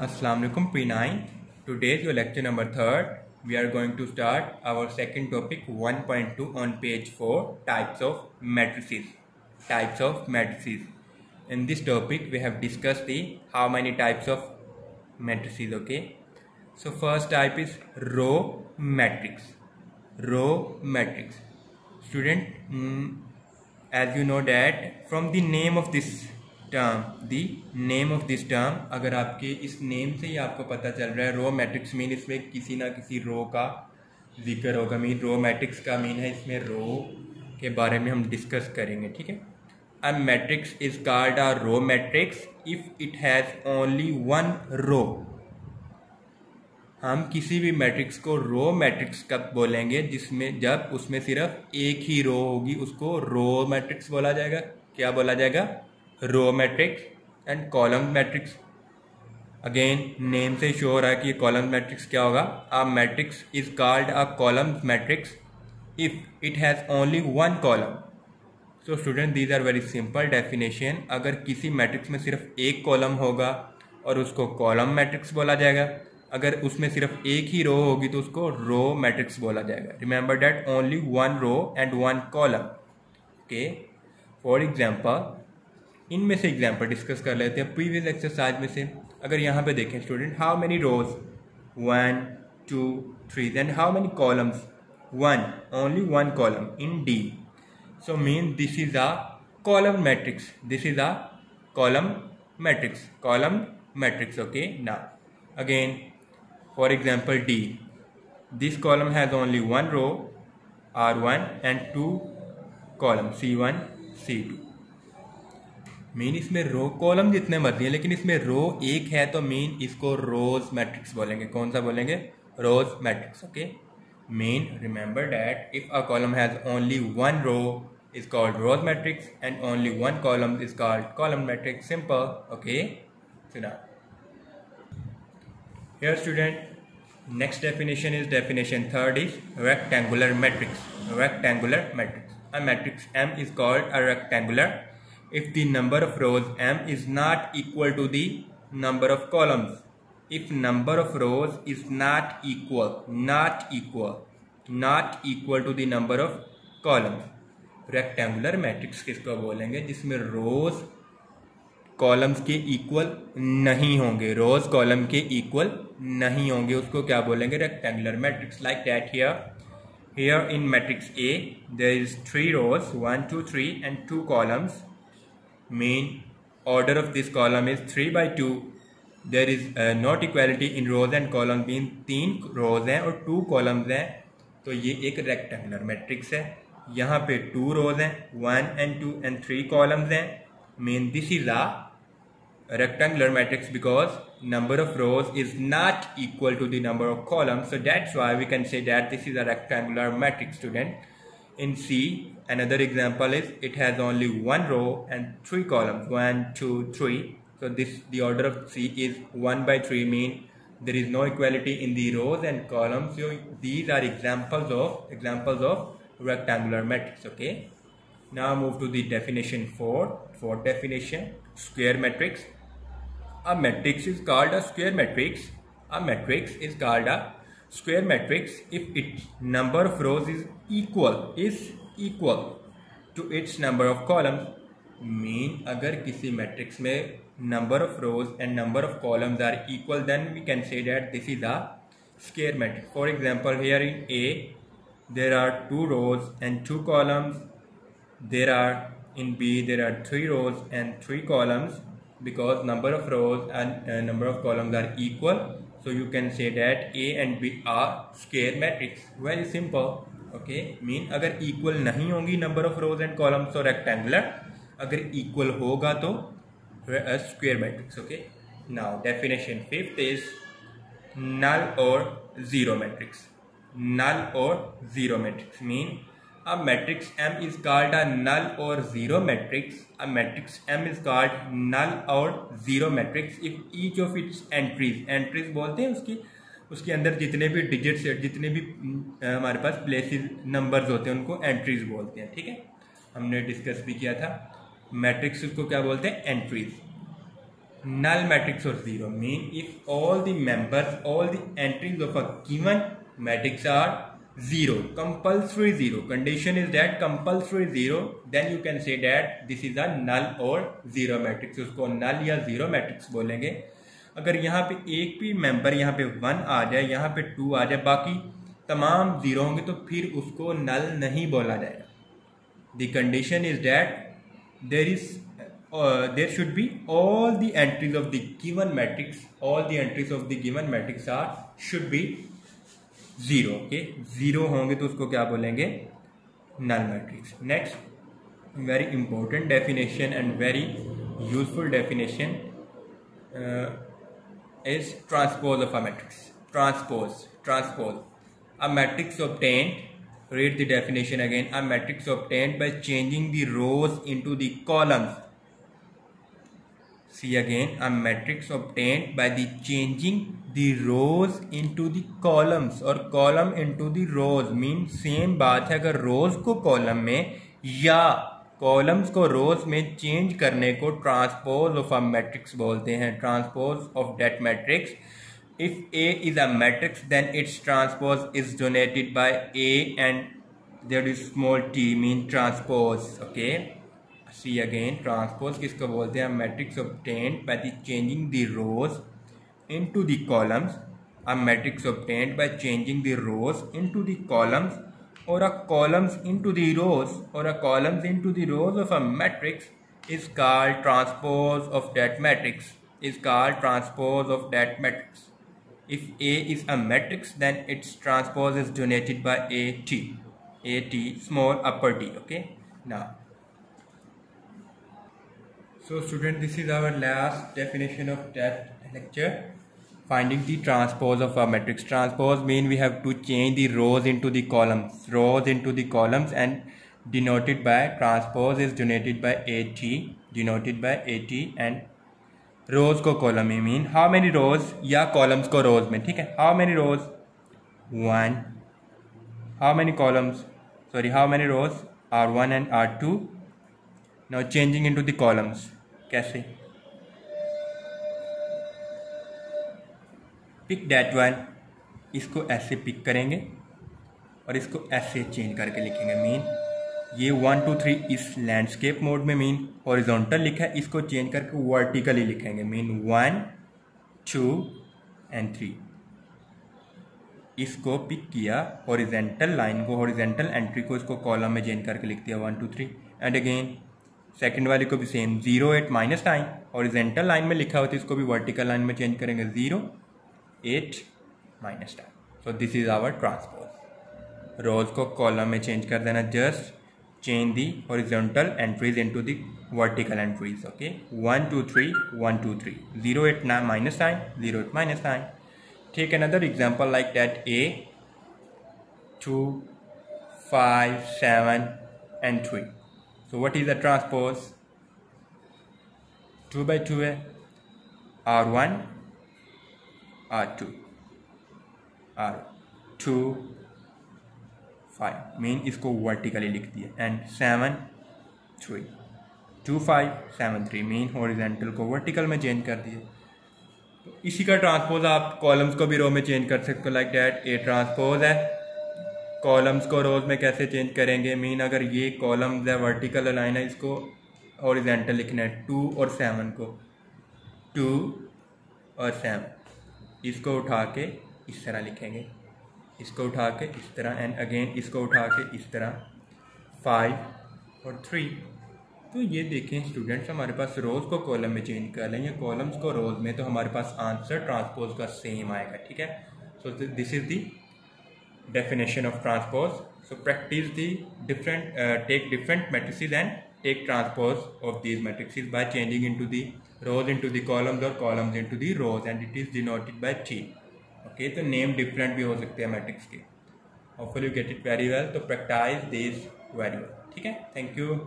Assalamu alaikum P9. Today is your lecture number 3rd. We are going to start our second topic 1.2 on page 4, types of matrices. Types of matrices. In this topic we have discussed the how many types of matrices. Okay. So first type is row matrix. Row matrix. Student, as you know that from the name of this term, अगर आपके इस name से ही आपको पता चल रहा है row matrix mean इसमें किसी ना किसी रो का जिक्र होगा। मीन रो मैट्रिक्स का मीन है इसमें रो के बारे में हम डिस्कस करेंगे। ठीक है। A matrix is called a row matrix if it has only one row. हम किसी भी मैट्रिक्स को रो मैट्रिक्स कब बोलेंगे? जिसमें जब उसमें सिर्फ एक ही रो होगी उसको रो मैट्रिक्स बोला जाएगा। क्या बोला जाएगा? Row matrix. And column matrix, again name से शो हो रहा है कि कॉलम मैट्रिक्स क्या होगा। A matrix is called a column matrix if it has only one column. So student, these are very simple definition. अगर किसी मैट्रिक्स में सिर्फ एक कॉलम होगा और उसको कॉलम मैट्रिक्स बोला जाएगा। अगर उसमें सिर्फ एक ही रो होगी तो उसको रो मैट्रिक्स बोला जाएगा। Remember that only one row and one column. Okay, for example इनमें से एग्जाम्पल डिस्कस कर लेते हैं प्रीवियस एक्सरसाइज में से। अगर यहाँ पे देखें student, how many rows? 1 2 3। And how many columns? 1, only one column in D. So mean this is a column matrix. This is a column matrix. Column matrix. Okay, now again for example D, this column has only one row R1 and 2 column C1 C2। Mean इसमें row column जितने मर्जी हैं लेकिन इसमें रो एक है तो mean इसको रोज मैट्रिक्स बोलेंगे। कौन सा बोलेंगे? Rows matrix. Okay, mean remember that if a column has only one row is called rows matrix and only one column is called column matrix. Simple. Okay, सुना। Here student, next definition is definition 3rd is rectangular matrix. Rectangular matrix. A matrix M is called a rectangular if the number of rows M is not equal to the number of columns. If number of rows is not equal to the number of columns. Rectangular matrix किसको बोलेंगे? जिसमें रोज columns के equal नहीं होंगे। रोज column के equal नहीं होंगे उसको क्या बोलेंगे? Rectangular matrix. Like that here in matrix A there is 3 rows 1 2 3 and 2 columns. Mean order of this column is 3/2। There is not equality in rows and column. Mean 3 rows हैं और 2 columns हैं तो ये एक रेक्टेंगुलर मैट्रिक्स है। यहाँ पे 2 रोज हैं 1 and 2 and 3 कॉलम्स हैं। Mean this is a rectangular matrix because number of rows is not equal to the number of columns. So that's why we can say that this is a rectangular matrix, student. In C, another example is it has only one row and 3 columns 1 2 3. So the order of C is 1/3, mean there is no equality in the rows and columns. So these are examples of rectangular matrix. Okay, now move to the definition 4. Fourth definition, square matrix. A matrix is called a square matrix. A matrix is called a square matrix if its number of rows is equal to its number of columns. Mean अगर किसी matrix में number of rows and number of columns are equal, then we can say that this is a square matrix. For example, here in A there are 2 rows and 2 columns. In B there are 3 rows and 3 columns. Because number of rows and number of columns are equal, so you can say that A and B are square matrix. Very simple. Okay, mean अगर equal नहीं होंगी number of rows and columns तो rectangular, अगर equal होगा तो square matrix. Okay, now definition 5th is null or zero matrix. Null or zero matrix mean a matrix M is called a null or zero matrix. A matrix M is called null or zero matrix if each of its entries बोलते हैं उसके अंदर जितने भी digits जितने भी हमारे पास places numbers होते हैं उनको एंट्रीज बोलते हैं। ठीक है, हमने डिस्कस भी किया था। मैट्रिक्स को क्या बोलते हैं? Entries. null matrix or zero mean if all the members, all the entries of a given matrix are zero, compulsory zero. Condition is that compulsory zero, then you can say that this is a null or zero matrix. उसको null या zero matrix बोलेंगे. अगर यहाँ पे एक भी member यहाँ पे 1 आ जाए, यहाँ पे 2 आ जाए, बाकी तमाम जीरो होंगे तो फिर उसको नल नहीं बोला जाएगा. The condition is that there should be all the entries of the given matrix, all the entries of the given matrix should be zero. Okay, zero होंगे तो उसको क्या बोलेंगे? null matrix. Next, very important definition and very useful definition is transpose of a matrix. Transpose. A matrix obtained, read the definition again, a matrix obtained by changing the rows into the columns. See again, a matrix obtained by the changing the rows into the columns और column into the rows means same बात है. अगर rows को column में या columns को rows में change करने को transpose of a matrix बोलते हैं. Transpose of that matrix. If A is a matrix, then its transpose is denoted by A and there is small t mean transpose. Okay. See again, transpose किसको बोलते हैं? Matrix obtained by the changing the rows into the columns. A matrix obtained by changing the rows into the columns or a columns into the rows or a columns into the rows of a matrix is called transpose of that matrix. Is called transpose of that matrix. If A is a matrix, then its transpose is denoted by AT. AT small upper t. Okay. Now. So student, this is our last definition of that lecture. Finding the transpose of a matrix. Transpose mean we have to change the rows into the columns. Rows into the columns and denoted by transpose is denoted by AT. Denoted by AT and rows को column में mean how many rows या columns को rows में. ठीक है. How many rows? 1. How many columns? Sorry, how many rows? R1 and R2. Now changing into the columns. कैसे? Pick that one, इसको ऐसे पिक करेंगे और इसको ऐसे चेंज करके लिखेंगे. मीन ये 1 2 3 इस लैंडस्केप मोड में मीन हॉरिजॉन्टल लिखा है, इसको चेंज करके वर्टिकली लिखेंगे. Mean 1 2 and 3. इसको पिक किया हॉरिजॉन्टल लाइन को, हॉरिजॉन्टल एंट्री को, इसको कॉलम में चेंज करके लिख दिया 1 2 3. एंड अगेन सेकंड वाले को भी सेम 0 8 -9 हॉरिजॉन्टल लाइन में लिखा होता है, इसको भी वर्टिकल लाइन में चेंज करेंगे 0 8 -9. So this is our transpose. Rows को कॉलम में चेंज कर देना. Just change the horizontal entries into the vertical entries. Okay. 1 2 3 1 2 3 0 8 -9 0 8 -9. Take another example like that. A 2 5 7 and 3. So what is the transpose? 2 by 2 है, R1 R2 R2 5 mean इसको vertically लिख दिया. And 7 3 2 5 7 3 mean horizontal को vertical में change कर दिया. तो इसी का ट्रांसपोज आप कॉलम्स को भी रो में चेंज कर सकते हो. लाइक डैट ए ट्रांसपोज है. कॉलम्स को रोज में कैसे चेंज करेंगे? मीन अगर ये कॉलम्स है, वर्टिकल लाइन है, इसको हॉरिजॉन्टल लिखना है. 2 और 7 को 2 और 7, इसको उठा के इस तरह लिखेंगे, इसको उठा के इस तरह, एंड अगेन इसको उठा के इस तरह 5 और 3. तो ये देखें स्टूडेंट्स, हमारे पास रोज़ को कॉलम में चेंज कर लेंगे, कॉलम्स को रोज़ में, तो हमारे पास आंसर ट्रांसपोज का सेम आएगा. ठीक है. सो this is the definition of transpose. So practice the different take different matrices and take transpose of these matrices by changing into the rows into the columns or columns into the rows, and it is denoted by T. Okay, तो name different भी हो सकते हैं matrix के. Hopefully you get it very well. तो practice these very well. ठीक है. Thank you.